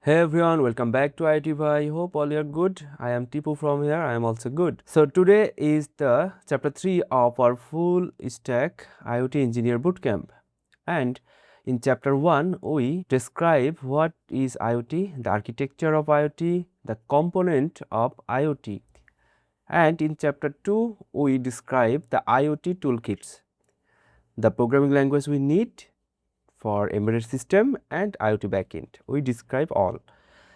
Hey everyone, welcome back to IoT Bhai. Hope all are good. I am Tipu from here. I am also good. So today is the chapter 3 of our full stack IoT Engineer Bootcamp. And in chapter 1, we describe what is IoT, the architecture of IoT, the component of IoT. And in chapter 2, we describe the IoT toolkits, the programming language we need for embedded system and IoT backend. We describe all.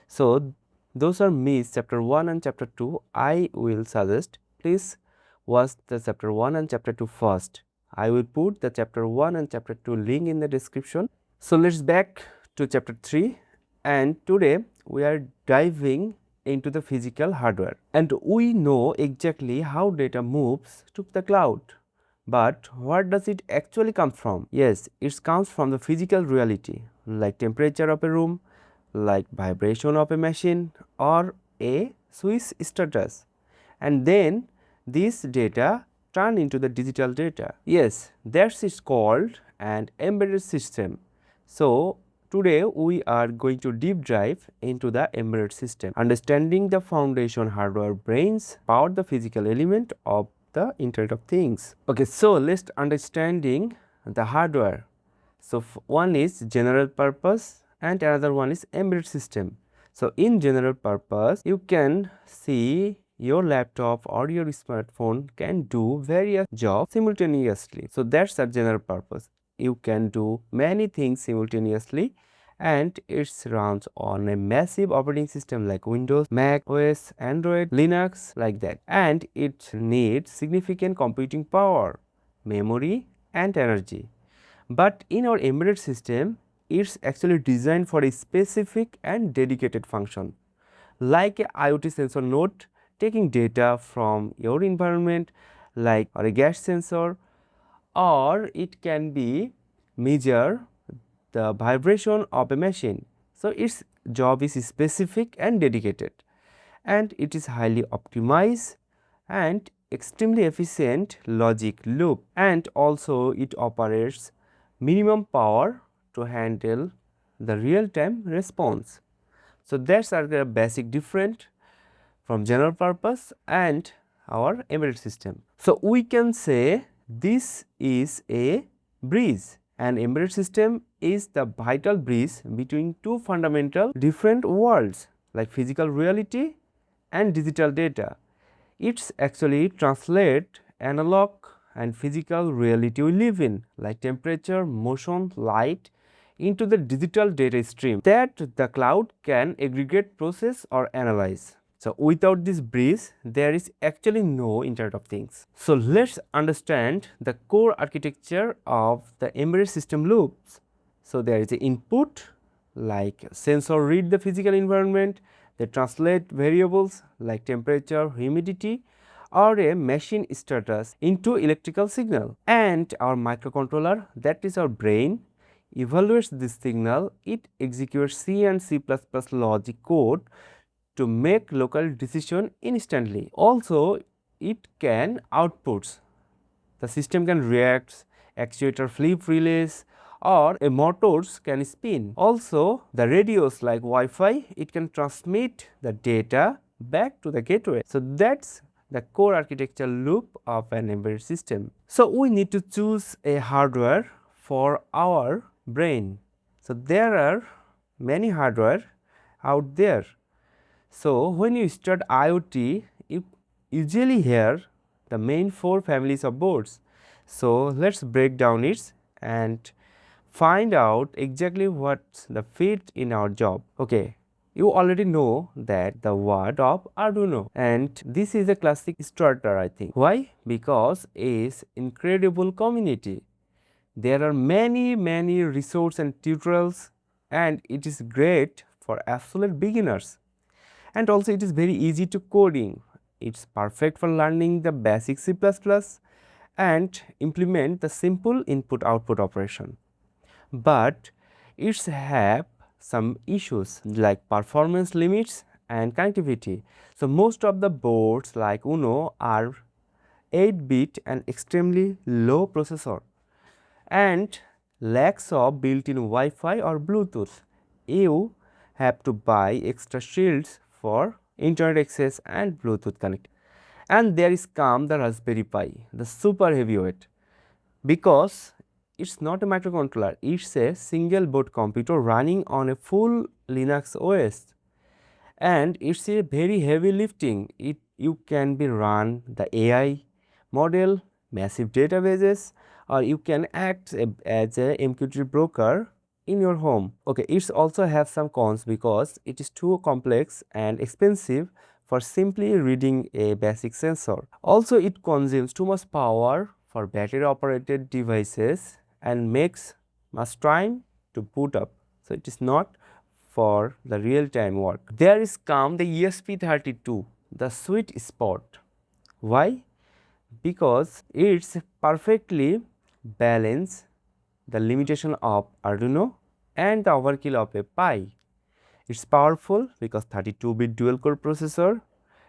So those are missed chapter 1 and chapter 2. I will suggest please watch the chapter 1 and chapter 2 first. I will put the chapter 1 and chapter 2 link in the description. So let's back to chapter 3, and today we are diving into the physical hardware, and we know exactly how data moves to the cloud. But where does it actually come from? Yes, it comes from the physical reality, like temperature of a room, like vibration of a machine, or a switch status. And then this data turn into the digital data. Yes, that's is called an embedded system. So today we are going to deep dive into the embedded system. Understanding the foundation hardware brains power the physical element of the Internet of Things. Okay, so let's understanding the hardware. So one is general purpose and another one is embedded system. So in general purpose, you can see your laptop or your smartphone can do various jobs simultaneously. So that's the general purpose. You can do many things simultaneously, and it runs on a massive operating system like Windows, Mac OS, Android, Linux, like that. And it needs significant computing power, memory and energy. But in our embedded system, it's actually designed for a specific and dedicated function, like a IoT sensor node taking data from your environment, like or a gas sensor, or it can be measure the vibration of a machine. So its job is specific and dedicated, and it is highly optimized and extremely efficient logic loop, and also it operates minimum power to handle the real time response. So that's are the basic difference from general purpose and our embedded system. So we can say this is a bridge. An embedded system is the vital bridge between two fundamental different worlds like physical reality and digital data. It's actually translate analog and physical reality we live in, like temperature, motion, light, into the digital data stream that the cloud can aggregate, process or analyze. So without this bridge, there is actually no Internet of Things. So let's understand the core architecture of the embedded system loops. So there is an input, like sensor read the physical environment, they translate variables like temperature, humidity or a machine status into electrical signal, and our microcontroller, that is our brain, evaluates this signal. It executes C and C++ logic code to make local decision instantly. Also it can outputs, the system can react, actuator flip relays or a motors can spin. Also the radios like Wi-Fi, it can transmit the data back to the gateway. So that's the core architecture loop of an embedded system. So we need to choose a hardware for our brain. So there are many hardware out there. So when you start IoT, you usually hear the main four families of boards. So let's break down it and find out exactly what's the fit in our job. Okay, you already know that the word of Arduino, and this is a classic starter, I think. Why? Because it's incredible community. There are many resources and tutorials, and it is great for absolute beginners. And also it is very easy to coding. It's perfect for learning the basic C++ and implement the simple input output operation. But it's have some issues like performance limits and connectivity. So most of the boards like Uno are 8-bit and extremely low processor and lacks of built-in Wi-Fi or Bluetooth. You have to buy extra shields for internet access and Bluetooth connect. And there is come the Raspberry Pi, the super heavyweight, because it's not a microcontroller, it's a single board computer running on a full Linux OS, and it's a very heavy lifting. You can be run the AI model, massive databases, or you can act as a MQTT broker in your home. Okay, it's also have some cons because it is too complex and expensive for simply reading a basic sensor. Also, it consumes too much power for battery operated devices and makes much time to boot up. So it is not for the real time work. There is come the ESP32, the sweet spot. Why? Because it's perfectly balance the limitation of Arduino and the overkill of a Pi. It's powerful because 32-bit dual core processor.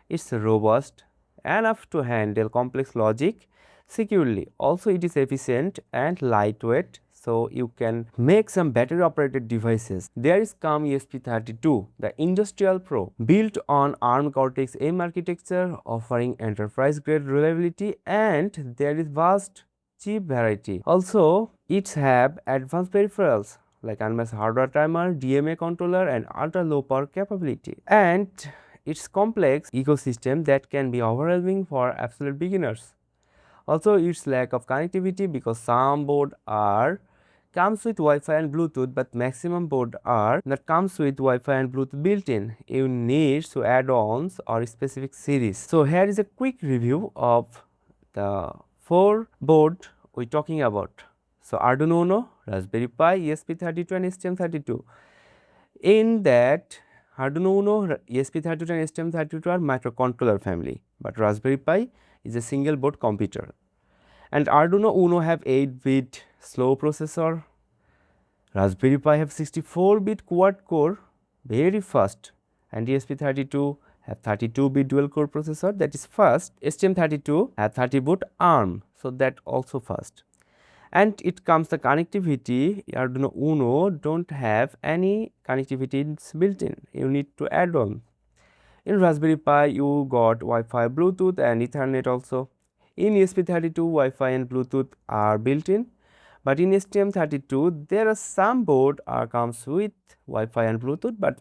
It's robust enough to handle complex logic securely. Also, it is efficient and lightweight, so you can make some battery operated devices. There is come ESP32, the Industrial Pro, built on ARM Cortex M architecture, offering enterprise grade reliability, and there is vast chip variety. Also, it have advanced peripherals like unmatched hardware timer, DMA controller, and ultra low power capability. And its complex ecosystem that can be overwhelming for absolute beginners. Also, its lack of connectivity because some board are comes with Wi-Fi and Bluetooth, but maximum board are that comes with Wi-Fi and Bluetooth built-in. You need to add-ons or specific series. So here is a quick review of the 4 board we're talking about. So Arduino Uno, Raspberry Pi, ESP32 and STM32. In that Arduino Uno, ESP32 and STM32 are microcontroller family, but Raspberry Pi is a single board computer. And Arduino Uno have 8-bit slow processor, Raspberry Pi have 64-bit quad core, very fast, and ESP32 have 32-bit dual core processor, that is fast. STM32 have 30-bit ARM, so that also fast. And it comes the connectivity. Arduino Uno don't have any connectivity built in, you need to add on. In Raspberry Pi you got Wi-Fi, Bluetooth and Ethernet also. In ESP32 Wi-Fi and Bluetooth are built in, but in STM32 there are some board comes with Wi-Fi and Bluetooth, but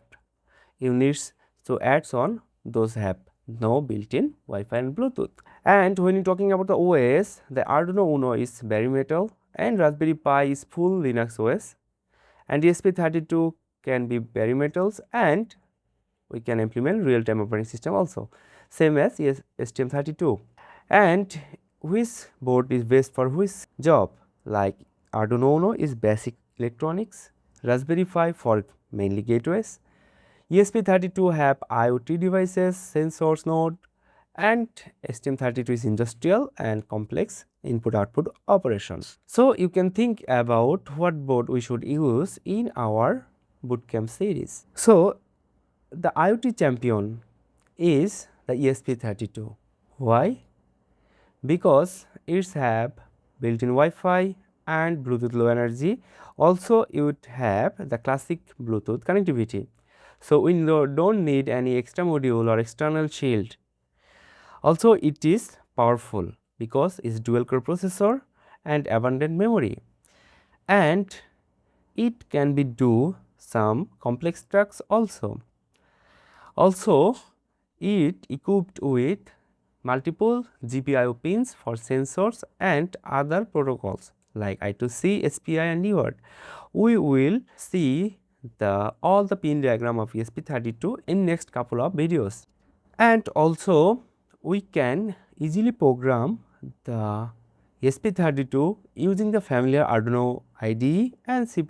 you need to add on those have no built-in Wi-Fi and Bluetooth. And when you're talking about the OS, the Arduino Uno is bare metal and Raspberry Pi is full Linux OS, and ESP32 can be bare metals and we can implement real-time operating system also, same as STM32. And which board is best for which job? Like Arduino Uno is basic electronics, Raspberry Pi for mainly gateways, ESP32 have IoT devices, sensors node, and STM32 is industrial and complex input-output operations. So you can think about what board we should use in our bootcamp series. So the IoT Champion is the ESP32. Why? Because it's have built-in Wi-Fi and Bluetooth low energy. Also, it would have the classic Bluetooth connectivity. So we don't need any extra module or external shield. Also, it is powerful because it's dual core processor and abundant memory, and it can be do some complex tasks also. Also, it equipped with multiple GPIO pins for sensors and other protocols like I2C, SPI and UART. We will see all the pin diagram of ESP32 in next couple of videos. And also we can easily program the ESP32 using the familiar Arduino IDE and C++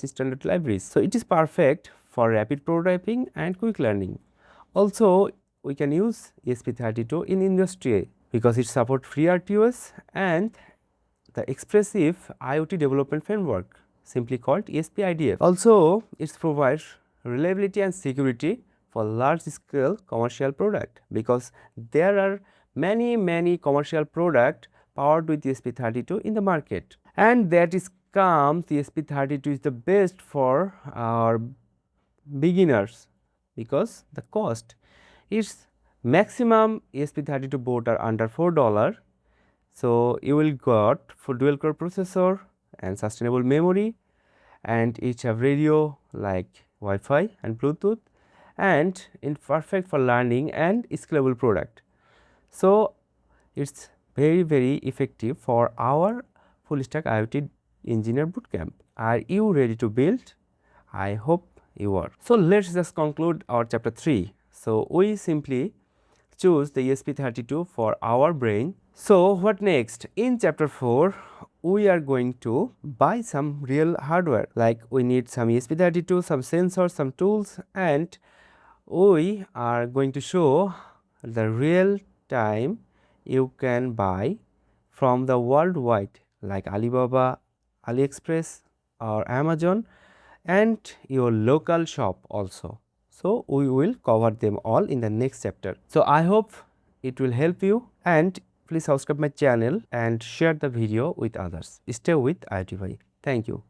standard libraries. So it is perfect for rapid prototyping and quick learning. Also, we can use ESP32 in industry because it supports FreeRTOS and the expressive IoT development framework, simply called ESP-IDF. Also, it provides reliability and security for large scale commercial product because there are many commercial product powered with ESP32 in the market, and that is comes ESP32 is the best for our beginners because the cost is maximum ESP32 board are under $4. So you will got for dual core processor and sustainable memory, and each have radio like Wi-Fi and Bluetooth, and in perfect for learning and scalable product. So it's very effective for our full stack IoT engineer bootcamp. Are you ready to build? I hope you are. So let's just conclude our chapter 3. So we simply choose the ESP32 for our brain. So what next? In chapter 4, we are going to buy some real hardware, like we need some ESP32, some sensors, some tools, and we are going to show the real time you can buy from the worldwide like Alibaba, AliExpress or Amazon, and your local shop also. So we will cover them all in the next chapter. So I hope it will help you, and please subscribe my channel and share the video with others. Stay with IoT Bhai. Thank you.